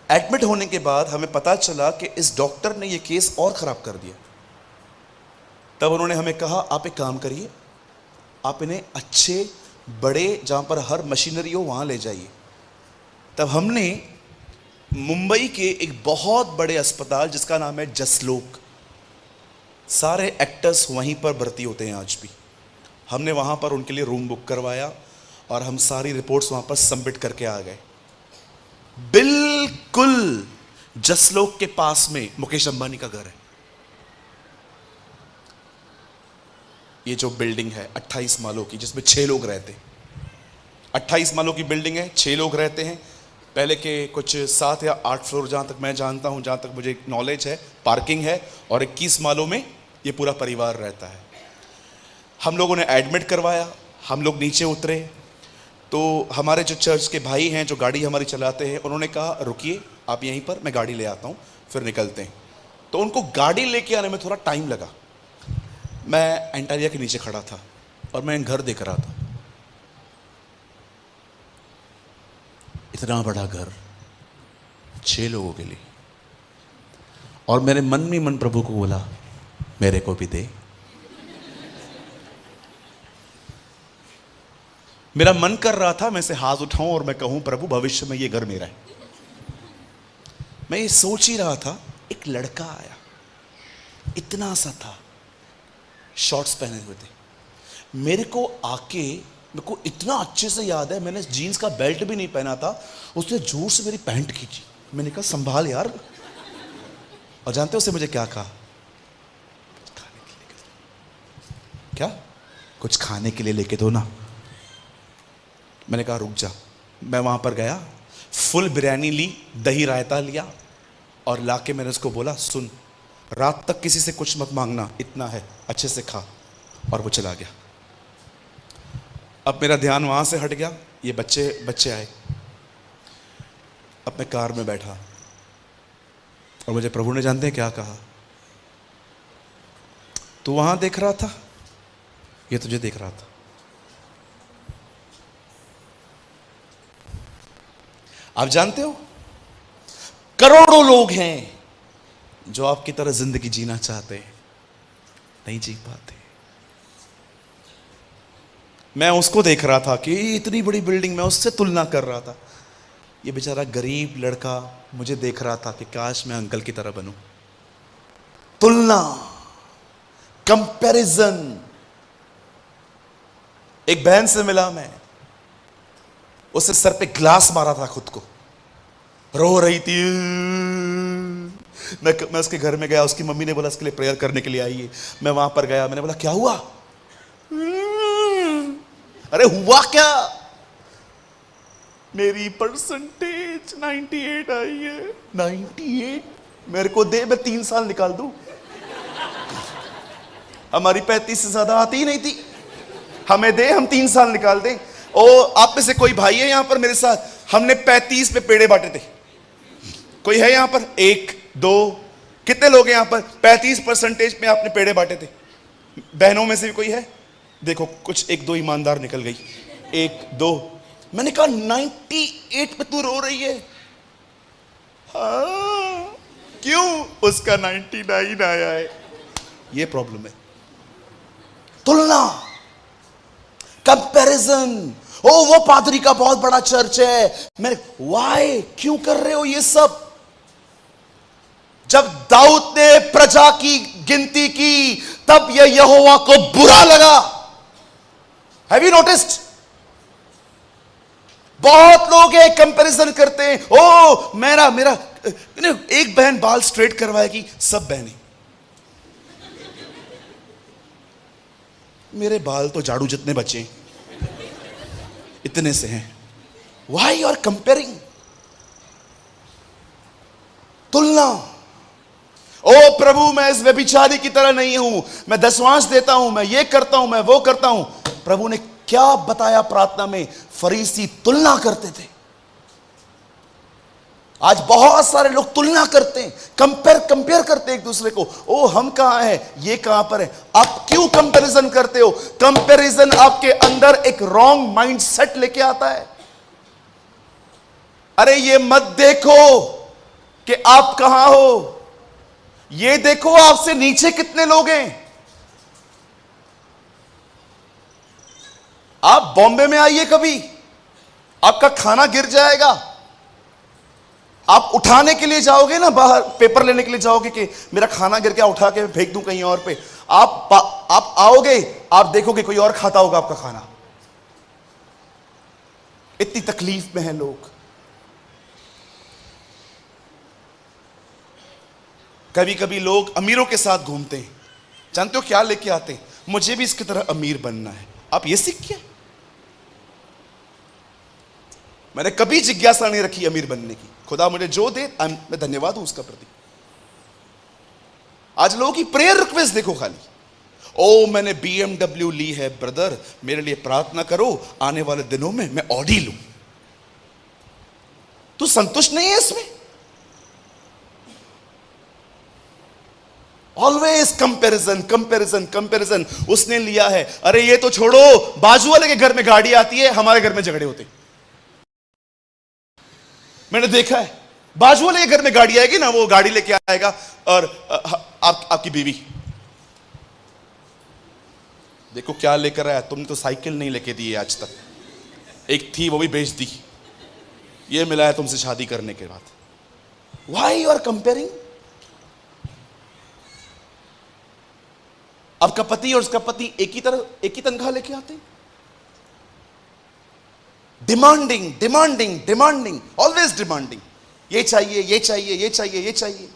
एडमिट होने के बाद हमें पता चला कि इस डॉक्टर ने यह केस और खराब कर दिया। तब उन्होंने हमें कहा, आप एक काम करिए, आप इन्हें अच्छे बड़े, जहां पर हर मशीनरी हो, वहां ले जाइए। तब हमने मुंबई के एक बहुत बड़े अस्पताल जिसका नाम है जसलोक, सारे एक्टर्स वहीं पर भर्ती होते हैं आज भी, हमने वहां पर उनके लिए रूम बुक करवाया और हम सारी रिपोर्ट्स वहां पर सबमिट करके आ गए। बिल्कुल जसलोक के पास में मुकेश अंबानी का घर है। ये जो बिल्डिंग है 28 मालों की, जिसमें 6 लोग रहते, 28 मालों की बिल्डिंग है, 6 लोग रहते हैं। पहले के कुछ 7 या 8 फ्लोर जहाँ तक मैं जानता हूँ, जहाँ तक मुझे नॉलेज है, पार्किंग है, और 21 मालों में ये पूरा परिवार रहता है। हम लोगों ने एडमिट करवाया, हम लोग नीचे उतरे तो हमारे जो चर्च के भाई हैं जो गाड़ी हमारी चलाते हैं, उन्होंने कहा रुकिए आप यहीं पर, मैं गाड़ी ले आता हूँ फिर निकलते हैं। तो उनको गाड़ी लेके आने में थोड़ा टाइम लगा। मैं एंटारिया के नीचे खड़ा था और मैं घर देख रहा था। इतना बड़ा घर 6 लोगों के लिए, और मेरे मन में मन प्रभु को बोला मेरे को भी दे। मेरा मन कर रहा था मैं से हाथ उठाऊं और मैं कहूं प्रभु भविष्य में ये घर मेरा है। मैं ये सोच ही रहा था, एक लड़का आया, इतना सा था, शॉर्ट्स पहने हुए थे। मेरे को इतना अच्छे से याद है, मैंने जीन्स का बेल्ट भी नहीं पहना था, उसने जोर से मेरी पैंट खींची। मैंने कहा संभाल यार। और जानते हो उसने मुझे क्या कहा? क्या? कुछ खाने के लिए लेके दो ना। मैंने कहा रुक जा। मैं वहां पर गया, फुल बिरयानी ली, दही रायता लिया और लाके मैंने उसको बोला सुन, रात तक किसी से कुछ मत मांगना, इतना है, अच्छे से खा। और वो चला गया। अब मेरा ध्यान वहां से हट गया, ये बच्चे आए। अब मैं कार में बैठा और मुझे प्रभु ने जानते हैं क्या कहा? तू वहां देख रहा था, ये तुझे देख रहा था। आप जानते हो करोड़ों लोग हैं जो आपकी तरह जिंदगी जीना चाहते हैं, नहीं जी पाते। मैं उसको देख रहा था कि इतनी बड़ी बिल्डिंग, मैं उससे तुलना कर रहा था। ये बेचारा गरीब लड़का मुझे देख रहा था कि काश मैं अंकल की तरह बनूं। तुलना, कंपैरिजन। एक बहन से मिला मैं, उसने सर पे ग्लास मारा था खुद को, रो रही थी। मैं उसके घर में गया, उसकी मम्मी ने बोला इसके लिए प्रेयर करने के लिए आइए। मैं वहां पर गया, मैंने बोला क्या हुआ? अरे हुआ क्या? मेरी परसेंटेज 98 आई है। 98? मेरे को दे, मैं 3 साल निकाल दूं। हमारी 35 से ज्यादा आती ही नहीं थी, हमें दे, हम 3 साल निकाल दें। ओ आप में से कोई भाई है यहां पर मेरे साथ? हमने 35 पे पेड़े बांटे थे। कोई है यहां पर? 1 2, कितने लोग हैं यहां पर 35% में आपने पेड़े बांटे थे? बहनों में से भी कोई है? देखो कुछ 1 2 ईमानदार निकल गई। 1 2। मैंने कहा 98 पे तू रो रही है? हाँ, क्यों? उसका 99 आया है। ये प्रॉब्लम है, तुलना, कंपैरिजन। ओ वो पादरी का बहुत बड़ा चर्च है, मैं वाई क्यों कर रहे हो ये सब? जब दाऊद ने प्रजा की गिनती की तब यह यहोवा को बुरा लगा। Have you noticed? बहुत लोग ये कंपैरिजन करते हैं। ओ मेरा एक बहन बाल स्ट्रेट करवाएगी, सब बहनें। मेरे बाल तो झाड़ू जितने बचे, इतने से हैं। Why you are comparing? तुलना। ओ प्रभु मैं इस व्यभिचारी की तरह नहीं हूं, मैं दशवांश देता हूं, मैं ये करता हूं, मैं वो करता हूं। प्रभु ने क्या बताया प्रार्थना में? फरीसी तुलना करते थे। आज बहुत सारे लोग तुलना करते हैं, कंपेयर करते हैं एक दूसरे को। ओ हम कहां हैं, ये कहां पर है। आप क्यों कंपैरिजन करते हो? कंपैरिजन आपके अंदर एक रॉन्ग माइंडसेट लेके आता है। अरे ये मत देखो कि आप कहां हो, ये देखो आपसे नीचे कितने लोग हैं। आप बॉम्बे में आइए कभी, आपका खाना गिर जाएगा। आप उठाने के लिए जाओगे ना, बाहर पेपर लेने के लिए जाओगे कि मेरा खाना गिर गया, उठा के फेंक दूं कहीं और पे। आप आओगे, आप देखोगे कोई और खाता होगा आपका खाना। इतनी तकलीफ में है लोग। कभी कभी लोग अमीरों के साथ घूमते हैं, जानते हो क्या लेके आते हैं? मुझे भी इसकी तरह अमीर बनना है। आप ये सीख के मैंने कभी जिज्ञासा नहीं रखी अमीर बनने की। खुदा मुझे जो दे मैं धन्यवाद हूं उसका प्रति। आज लोगों की प्रेयर रिक्वेस्ट देखो खाली, ओ मैंने BMW ली है ब्रदर, मेरे लिए प्रार्थना करो आने वाले दिनों में मैं ऑडी लूं। तू संतुष्ट नहीं है इसमें? Always comparison comparison comparison. उसने लिया है, अरे ये तो छोड़ो, बाजू वाले के घर में गाड़ी आती है, हमारे घर में झगड़े होते। मैंने देखा है, बाजू वाले के घर में गाड़ी आएगी ना, वो गाड़ी लेके आएगा और आपकी बीवी देखो क्या लेकर आया, तुमने तो साइकिल नहीं लेके दी है आज तक, एक थी वो भी बेच दी, ये मिला है तुमसे शादी करने के बाद। Why you are comparing? आपका पति और उसका पति एक ही तनख्वाह लेके आते, demanding demanding demanding, always demanding, ये चाहिए ये चाहिए ये चाहिए ये चाहिए।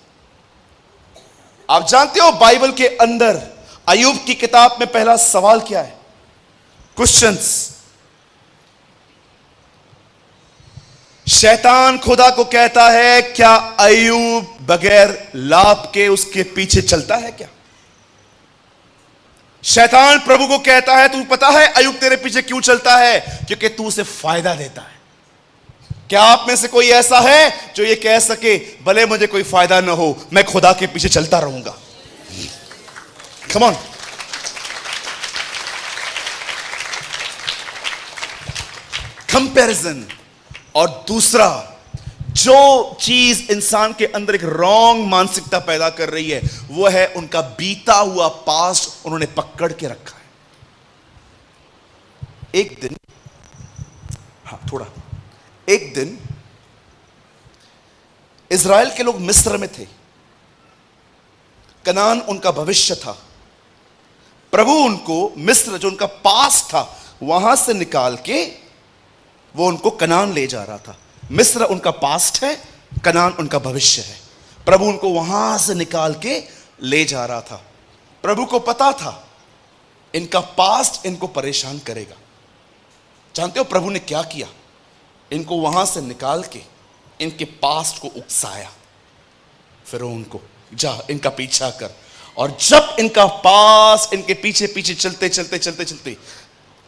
आप जानते हो बाइबल के अंदर अय्यूब की किताब में पहला सवाल क्या है? क्वेश्चंस। शैतान खुदा को कहता है, क्या अय्यूब बगैर लाभ के उसके पीछे चलता है क्या? शैतान प्रभु को कहता है, तू पता है अय्यूब तेरे पीछे क्यों चलता है? क्योंकि तू उसे फायदा देता है। क्या आप में से कोई ऐसा है जो ये कह सके, भले मुझे कोई फायदा ना हो, मैं खुदा के पीछे चलता रहूंगा? Come on. कंपैरिजन। और दूसरा, जो चीज इंसान के अंदर एक रॉन्ग मानसिकता पैदा कर रही है, वो है उनका बीता हुआ पास्ट उन्होंने पकड़ के रखा है। एक दिन, एक दिन इज़राइल के लोग मिस्र में थे, कनान उनका भविष्य था। प्रभु उनको मिस्र, जो उनका पास था, वहां से निकाल के वो उनको कनान ले जा रहा था। मिस्र उनका पास्ट है, कनान उनका भविष्य है। प्रभु उनको वहां से निकाल के ले जा रहा था। प्रभु को पता था इनका पास्ट इनको परेशान करेगा। जानते हो प्रभु ने क्या किया? इनको वहां से निकाल के इनके पास्ट को उकसाया। फिरौन को, जा इनका पीछा कर। और जब इनका पास इनके पीछे पीछे चलते चलते चलते चलते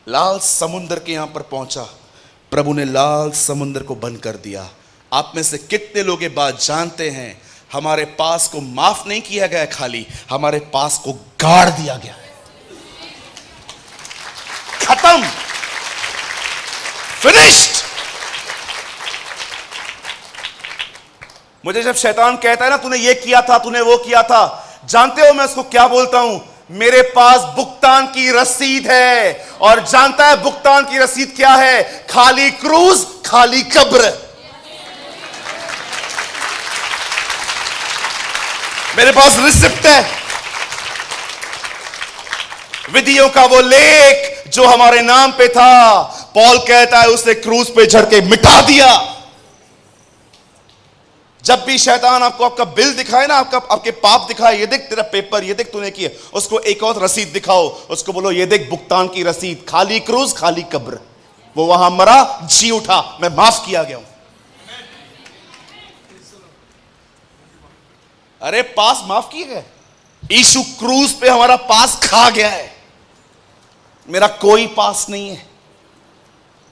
लाल समुद्र के यहां पर पहुंचा, प्रभु ने लाल समुद्र को बंद कर दिया। आप में से कितने लोग ये बात जानते हैं, हमारे पास को माफ नहीं किया गया, खाली हमारे पास को गाड़ दिया गया है। खत्म, फिनिश्ड। मुझे जब शैतान कहता है ना, तूने ये किया था, तूने वो किया था, जानते हो मैं उसको क्या बोलता हूं? मेरे पास भुगतान की रसीद है। और जानता है भुगतान की रसीद क्या है? खाली क्रूज, खाली कब्र। मेरे पास रिसिप्ट है, विधियों का वो लेख जो हमारे नाम पे था। पॉल कहता है उसे क्रूज पे झड़ के मिटा दिया। जब भी शैतान आपको आपका बिल दिखाए ना, आपके पाप दिखाए, ये देख तेरा पेपर, ये देख तूने किया, उसको एक और रसीद दिखाओ, उसको बोलो ये देख भुगतान की रसीद, खाली क्रूज खाली कब्र। वो वहां मरा, जी उठा, मैं माफ किया गया हूं। अरे पास माफ किए गए, यीशु क्रूज पे हमारा पास खा गया है। मेरा कोई पास नहीं है।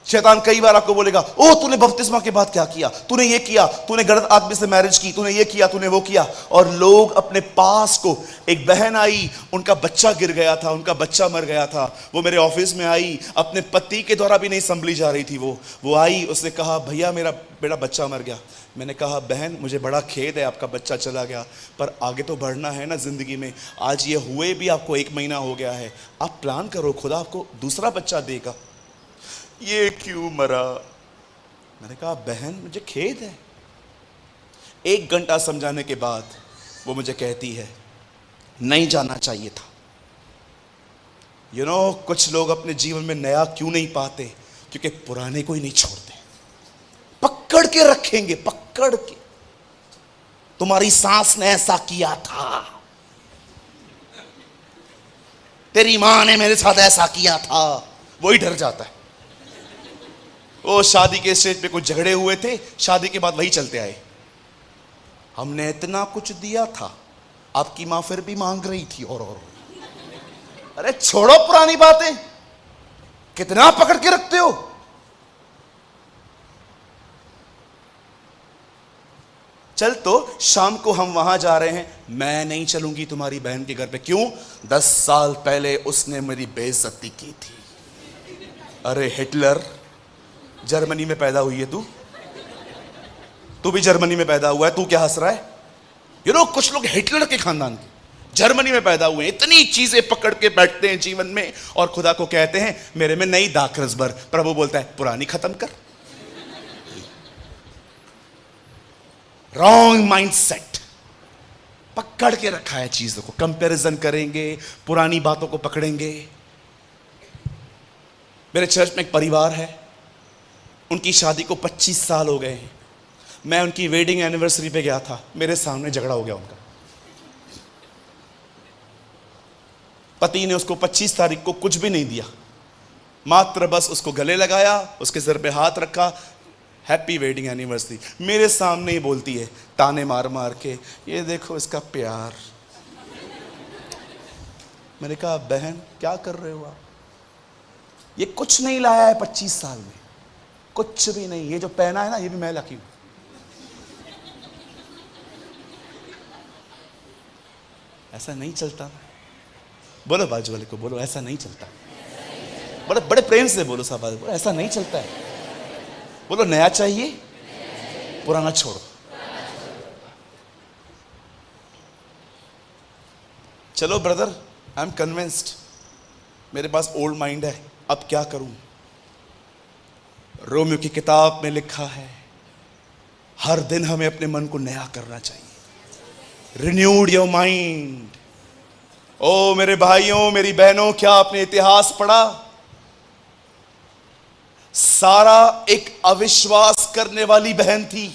शैतान कई बार आपको बोलेगा, ओ तूने बपतिस्मा के बाद क्या किया, तूने ये किया, तूने गलत आदमी से मैरिज की, तूने ये किया, तूने वो किया। और लोग अपने पास को, एक बहन आई, उनका बच्चा गिर गया था, उनका बच्चा मर गया था, वो मेरे ऑफिस में आई, अपने पति के द्वारा भी नहीं संभली जा रही थी। वो आई, उसने कहा भैया मेरा बच्चा मर गया। मैंने कहा बहन मुझे बड़ा खेद है, आपका बच्चा चला गया, पर आगे तो बढ़ना है ना जिंदगी में। आज ये हुए भी आपको 1 महीना हो गया है, आप प्लान करो, खुदा आपको दूसरा बच्चा देगा। ये क्यों मरा? मैंने कहा बहन मुझे खेद है। 1 घंटा समझाने के बाद वो मुझे कहती है नहीं जाना चाहिए था। कुछ लोग अपने जीवन में नया क्यों नहीं पाते? क्योंकि पुराने को ही नहीं छोड़ते, पकड़ के रखेंगे, पकड़ के। तुम्हारी सास ने ऐसा किया था, तेरी मां ने मेरे साथ ऐसा किया था। वही डर जाता है, वो शादी के स्टेज पे कुछ झगड़े हुए थे, शादी के बाद वही चलते आए, हमने इतना कुछ दिया था, आपकी मां फिर भी मांग रही थी और। अरे छोड़ो पुरानी बातें, कितना पकड़ के रखते हो। चल तो शाम को हम वहां जा रहे हैं, मैं नहीं चलूंगी तुम्हारी बहन के घर पे। क्यों? 10 साल पहले उसने मेरी बेइज्जती की थी। अरे हिटलर, जर्मनी में पैदा हुई है तू भी जर्मनी में पैदा हुआ है, तू क्या हंस रहा है? कुछ लोग हिटलर के खानदान के, जर्मनी में पैदा हुए हैं, इतनी चीजें पकड़ के बैठते हैं जीवन में और खुदा को कहते हैं मेरे में नई दाखरस भर। प्रभु बोलता है पुरानी खत्म कर। रॉन्ग माइंडसेट पकड़ के रखा है चीजों को, कंपैरिजन करेंगे, पुरानी बातों को पकड़ेंगे। मेरे चर्च में एक परिवार है, उनकी शादी को 25 साल हो गए हैं। मैं उनकी वेडिंग एनिवर्सरी पे गया था, मेरे सामने झगड़ा हो गया उनका। पति ने उसको 25 तारीख को कुछ भी नहीं दिया, मात्र बस उसको गले लगाया, उसके सिर पे हाथ रखा, हैप्पी वेडिंग एनिवर्सरी। मेरे सामने ही बोलती है ताने मार मार के, ये देखो इसका प्यार। मैंने कहा बहन क्या कर रहे हो आप? ये कुछ नहीं लाया है 25 साल में, कुछ भी नहीं। ये जो पहना है ना, ये भी मैं लकी हूं। ऐसा नहीं चलता। बोलो बाजू वाले को, बोलो ऐसा नहीं चलता। बड़े बड़े प्रेम से बोलो सब, बोलो ऐसा नहीं चलता है। बोलो नया चाहिए, पुराना छोड़ो। चलो ब्रदर, आई एम कन्विंस्ड, मेरे पास ओल्ड माइंड है, अब क्या करूं? रोमियो की किताब में लिखा है हर दिन हमें अपने मन को नया करना चाहिए। Renewed your mind. ओ मेरे भाइयों, मेरी बहनों, क्या आपने इतिहास पढ़ा? सारा एक अविश्वास करने वाली बहन थी,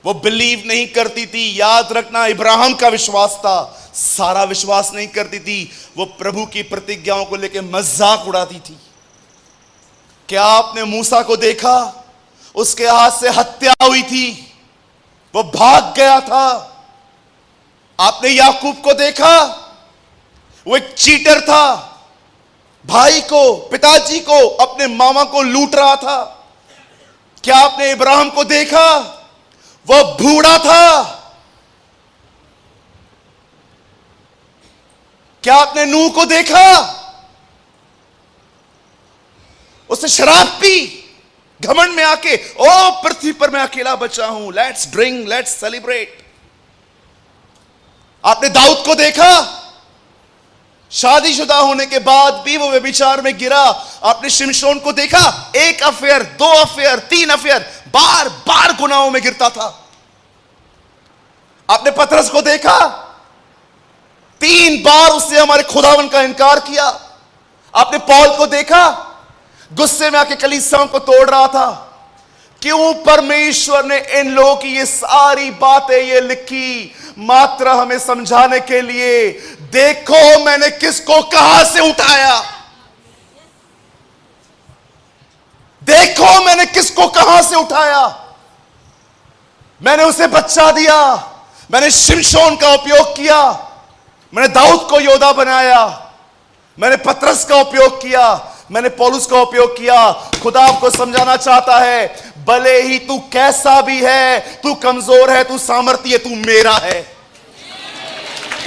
वो बिलीव नहीं करती थी। याद रखना, इब्राहिम का विश्वास था, सारा विश्वास नहीं करती थी। वो प्रभु की प्रतिज्ञाओं को लेकर मजाक उड़ाती थी। क्या आपने मूसा को देखा? उसके हाथ से हत्या हुई थी, वो भाग गया था। आपने याकूब को देखा? वो एक चीटर था, भाई को, पिताजी को, अपने मामा को लूट रहा था। क्या आपने इब्राहिम को देखा? वो बूढ़ा था। क्या आपने नूह को देखा? उसने शराब पी, घमंड में आके, ओ पृथ्वी पर मैं अकेला बचा हूं, लेट्स ड्रिंक, लेट्स सेलिब्रेट। आपने दाऊद को देखा? शादीशुदा होने के बाद भी वो व्यभिचार में गिरा। आपने शिमशोन को देखा? 1 अफेयर, 2 अफेयर, 3 अफेयर, बार बार गुनाहों में गिरता था। आपने पतरस को देखा? 3 बार उसने हमारे खुदावन का इनकार किया। आपने पौल को देखा? गुस्से में आके कलीसियाओं को तोड़ रहा था। क्यों परमेश्वर ने इन लोगों की ये सारी बातें ये लिखी? मात्र हमें समझाने के लिए। देखो मैंने किसको कहां से उठाया, देखो मैंने किसको कहां से उठाया। मैंने उसे बच्चा दिया, मैंने शिमशोन का उपयोग किया, मैंने दाऊद को योद्धा बनाया, मैंने पतरस का उपयोग किया, मैंने पौलुस का उपयोग किया। खुदा आपको समझाना चाहता है, भले ही तू कैसा भी है, तू कमजोर है, तू सामर्थ्य है, तू मेरा है।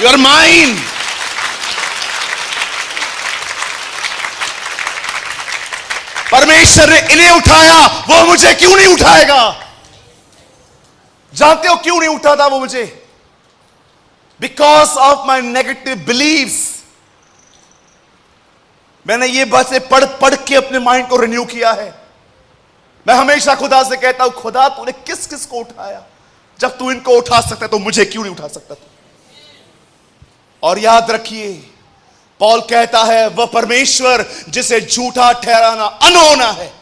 You are mine. परमेश्वर ने इन्हें उठाया, वो मुझे क्यों नहीं उठाएगा? जानते हो क्यों नहीं उठाता वो मुझे? Because of my negative believes. मैंने ये बातें पढ़ पढ़ के अपने माइंड को रिन्यू किया है। मैं हमेशा खुदा से कहता हूं, खुदा तूने किस किस को उठाया? जब तू इनको उठा सकता तो मुझे क्यों नहीं उठा सकता तू? और याद रखिए, पौल कहता है वह परमेश्वर जिसे झूठा ठहराना अनहोना है।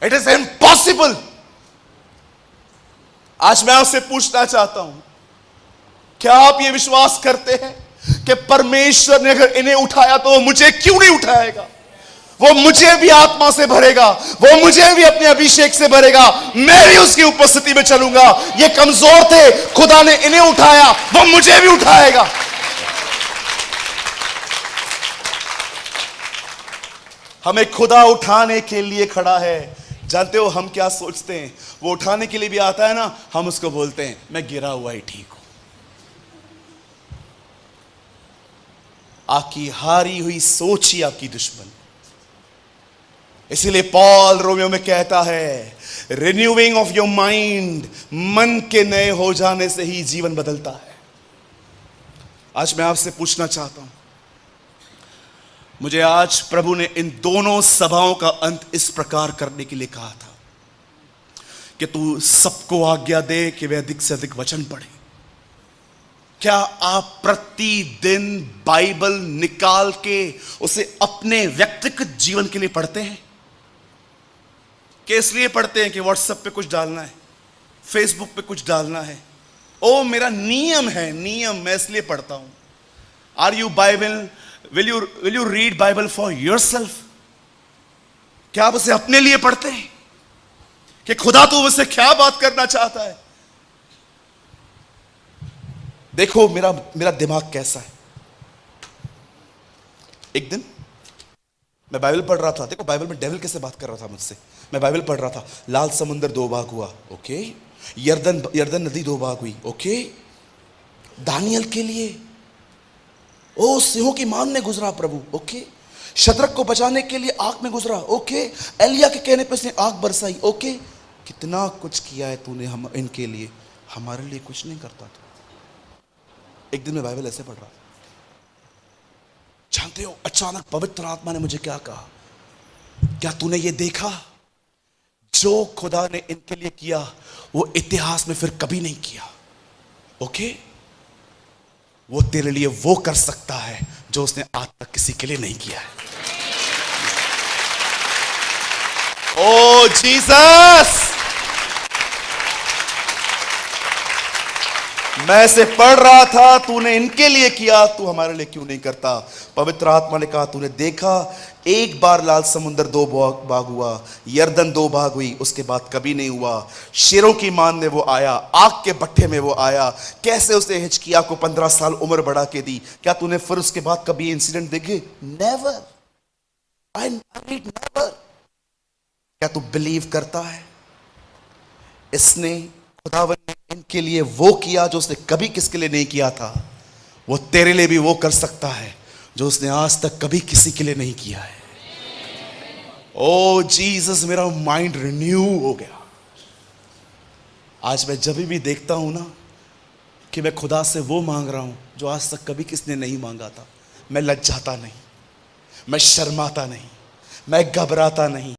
It is impossible. आज मैं आपसे पूछना चाहता हूं, क्या आप ये विश्वास करते हैं कि परमेश्वर ने अगर इन्हें उठाया तो वो मुझे क्यों नहीं उठाएगा? वो मुझे भी आत्मा से भरेगा, वो मुझे भी अपने अभिषेक से भरेगा, मैं भी उसकी उपस्थिति में चलूंगा। ये कमजोर थे, खुदा ने इन्हें उठाया, वो मुझे भी उठाएगा। हमें खुदा उठाने के लिए खड़ा है। जानते हो हम क्या सोचते हैं? वो उठाने के लिए भी आता है ना, हम उसको बोलते हैं मैं गिरा हुआ ही ठीक हूं। आपकी हारी हुई सोच ही आपकी दुश्मन। इसीलिए पॉल रोमियो में कहता है, रिन्यूइंग ऑफ योर माइंड, मन के नए हो जाने से ही जीवन बदलता है। आज मैं आपसे पूछना चाहता हूं, मुझे आज प्रभु ने इन दोनों सभाओं का अंत इस प्रकार करने के लिए कहा था कि तू सबको आज्ञा दे कि वे अधिक से अधिक वचन पढ़े। क्या आप प्रतिदिन बाइबल निकाल के उसे अपने व्यक्तिगत जीवन के लिए पढ़ते हैं? कि इसलिए पढ़ते हैं कि व्हाट्सएप पे कुछ डालना है, फेसबुक पे कुछ डालना है, ओ मेरा नियम है, नियम, मैं इसलिए पढ़ता हूं? Are you Bible, will you read Bible for yourself? क्या आप उसे अपने लिए पढ़ते हैं कि खुदा तू मुझसे क्या बात करना चाहता है? देखो मेरा दिमाग कैसा है। एक दिन मैं बाइबल पढ़ रहा था। देखो बाइबल में डेविल कैसे बात कर रहा था मुझसे। मैं बाइबल पढ़ रहा था, लाल समुंदर 2 भाग हुआ, ओके। यरदन नदी 2 भाग हुई, ओके। दानियल के लिए ओ सिंहों की मान में गुजरा प्रभु, ओके। शद्रक को बचाने के लिए आग में गुजरा, ओके। एलिया के कहने पे उसने आग बरसाई, ओके। कितना कुछ किया है तूने हम इनके लिए, हमारे लिए कुछ नहीं करता था। एक दिन मैं बाइबल ऐसे पढ़ रहा था, जानते हो अचानक पवित्र आत्मा ने मुझे क्या कहा, क्या तूने ये देखा जो खुदा ने इनके लिए किया वो इतिहास में फिर कभी नहीं किया, ओके। वो तेरे लिए वो कर सकता है जो उसने आज तक किसी के लिए नहीं किया है। ओ जीसस, मैं से पढ़ रहा था, तूने इनके लिए किया, तू हमारे लिए क्यों नहीं करता? पवित्र आत्मा ने कहा, तूने देखा एक बार लाल समुंदर 2 भाग हुआ, यरदन 2 भाग हुई, उसके बाद कभी नहीं हुआ। शेरों की मान में वो आया, आग के भट्ठे में वो आया, कैसे उसने हिजकिय्याह को 15 साल उम्र बढ़ा के दी। क्या तूने फिर उसके बाद कभी इंसिडेंट देखे? Never, I read never. क्या तू बिलीव करता है इसने, खुदावन ने इनके लिए वो किया जो उसने कभी किसके लिए नहीं किया था? वो तेरे लिए भी वो कर सकता है जो उसने आज तक कभी किसी के लिए नहीं किया है। ओ जीसस, मेरा माइंड रिन्यू हो गया। आज मैं जब भी देखता हूं ना कि मैं खुदा से वो मांग रहा हूं जो आज तक कभी किसने नहीं मांगा था, मैं लज्जाता नहीं, मैं शर्माता नहीं, मैं घबराता नहीं।